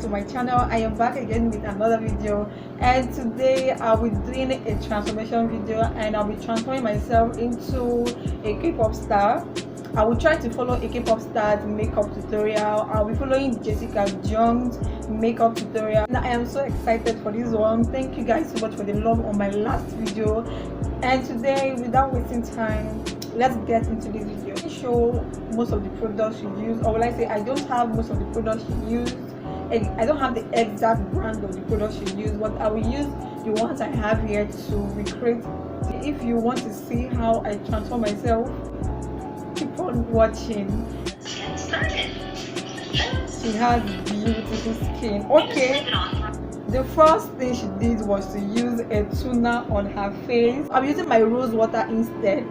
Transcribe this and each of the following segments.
to my channel. I am back again with another video, and today I'll be doing a transformation video and I'll be transforming myself into a K-pop star. I will try to follow a K-pop star's makeup tutorial. I'll be following Jessica Jung's makeup tutorial. Now I am so excited for this one. Thank you guys so much for the love on my last video. And today, without wasting time, let's get into this video. I show most of the products she used, or will I say I don't have most of the products she used. I don't have the exact brand of the products she used, but I will use the ones I have here to recreate. If you want to see how I transform myself, keep on watching. Let's get started. She has beautiful skin. Okay. The first thing she did was to use a toner on her face. I'm using my rose water instead.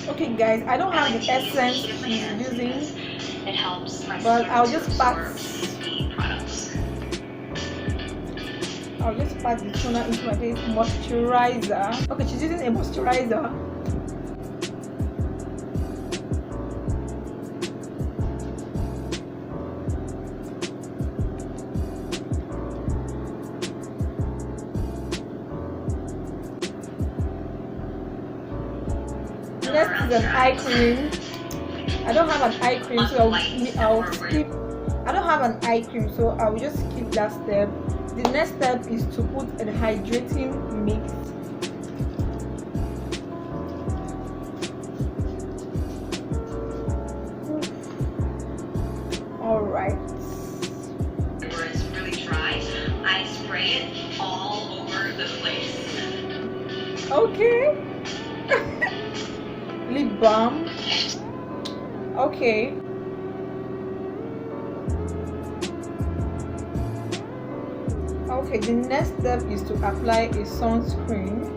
Okay guys, I don't have the essence she's using, it helps, but I'll just pat the toner into my face. Moisturizer. Okay, she's using a moisturizer. Next is an eye cream. I don't have an eye cream, so I'll skip. I don't have an eye cream, so I'll just skip that step. The next step is to put a hydrating mix. All right. Where it's really dry, I spray it all over the place. Okay. Lip balm. Okay. Okay, the next step is to apply a sunscreen,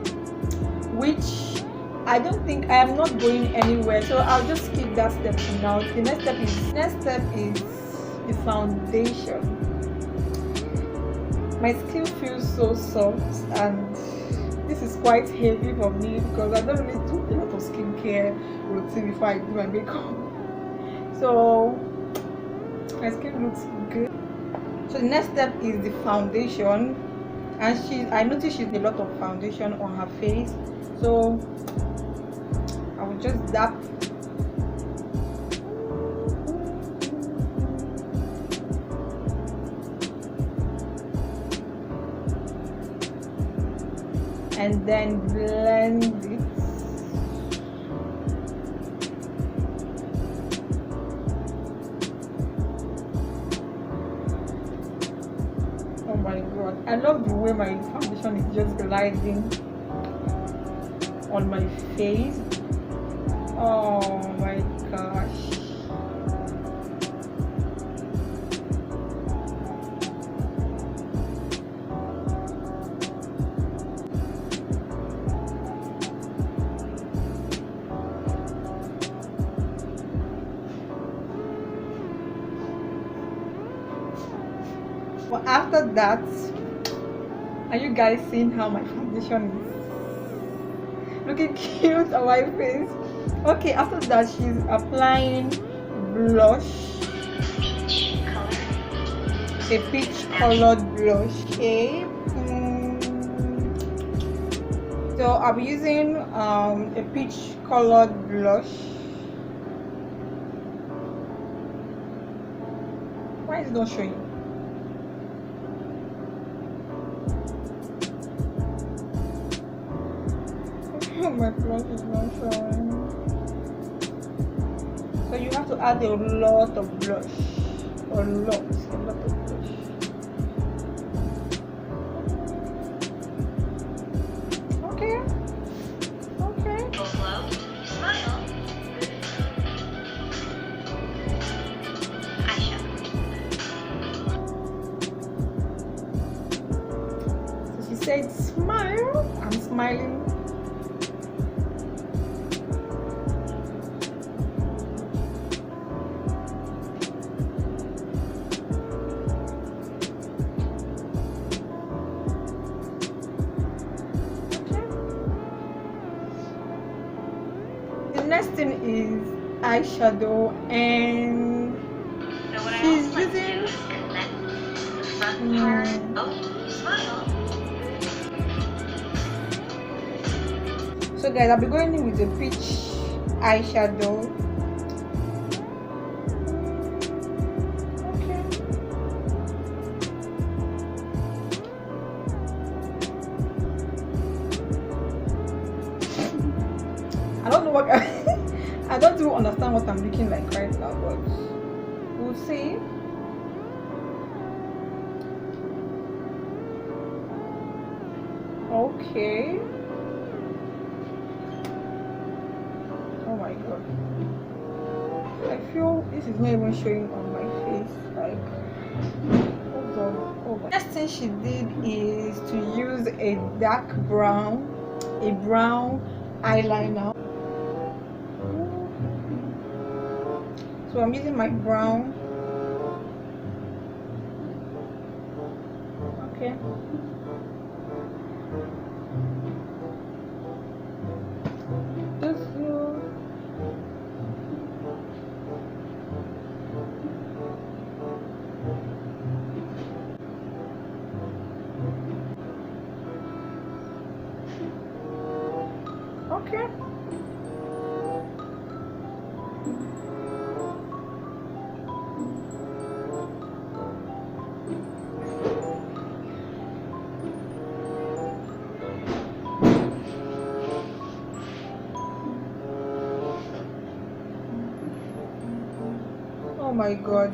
which I don't think I am not going anywhere, so I'll just skip that step for now. The next step is the foundation. My skin feels so soft, and this is quite heavy for me because I don't really do a lot of skincare routine before I do my makeup. So my skin looks good. So the next step is the foundation, and I noticed she's a lot of foundation on her face, so I will just dab. And then blend it. Oh my god, I love the way my foundation is just gliding on my face. Oh my gosh. Well, after that, are you guys seeing how my foundation is looking cute on my face? Okay, after that, she's applying blush, a peach colored blush. Okay. So I'll be using a peach colored blush. Why is it not showing? My blush is not showing. So you have to add a lot of blush. A lot of blush. Okay. Okay. Go slow. Smile. Eyeshadow. shade Smile. I'm smiling. The next thing is eyeshadow, and So what I she's also like to do using is connect the front part. Oh, smile. So guys, I'll be going in with a peach eyeshadow. Okay. I don't know what I don't even understand what I'm looking like right now, but we'll see. Okay. Oh my god. I feel this is not even showing on my face. Like, hold on. Oh my. Next thing she did is to use a dark brown, eyeliner. So I'm using my brown. Okay. Okay. Oh my god.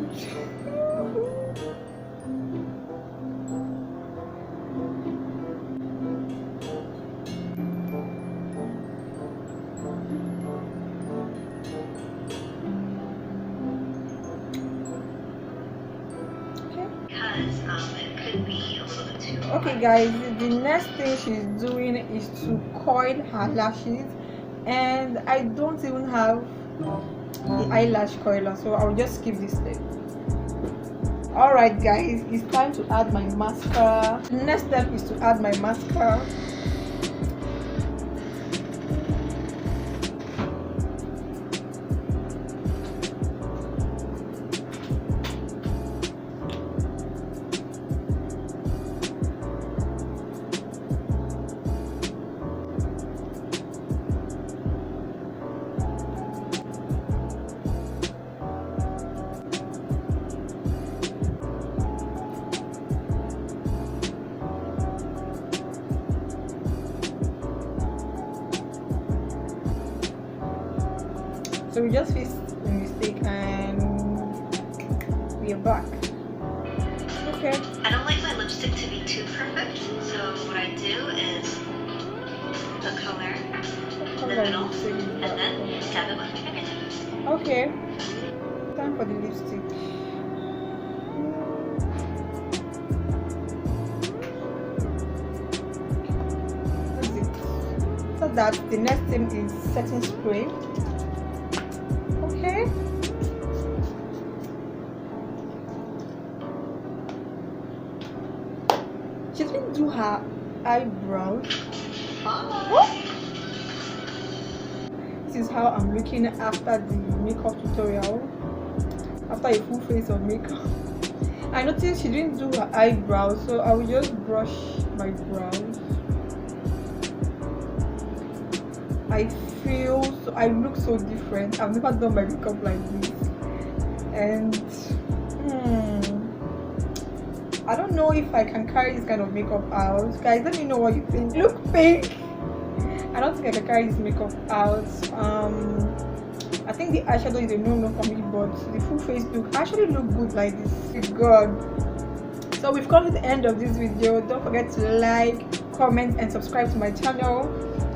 It could be a little bit too Okay guys, the next thing she's doing is to coil her lashes, and I don't even have the eyelash coiler, so I'll just skip this step. Alright guys, it's time to add my mascara. The next step is to add my mascara. So we just fixed the mistake and we are back. Okay. I don't like my lipstick to be too perfect, so what I do is the color in the middle and then dab it with my fingertips. Okay. Time for the lipstick. That's it. So that the next thing is setting spray. Okay. She didn't do her eyebrows. Oh. This is how I'm looking after the makeup tutorial. After a full face of makeup. I noticed she didn't do her eyebrows, so I will just brush my brows. I look so different. I've never done my makeup like this, and I don't know if I can carry this kind of makeup out. Guys, let me know what you think. Look pink. I don't think I can carry this makeup out. I think the eyeshadow is a no-no for me, but the full face look actually look good like this. God, So we've come to the end of this video. Don't forget to like, comment and subscribe to my channel.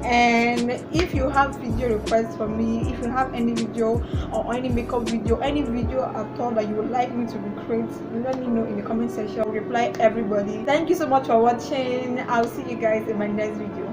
And if you have video requests for me, if you have any video or any makeup video, any video at all that you would like me to recreate, let me know in the comment section. I'll reply everybody. Thank you so much for watching. I'll see you guys in my next video.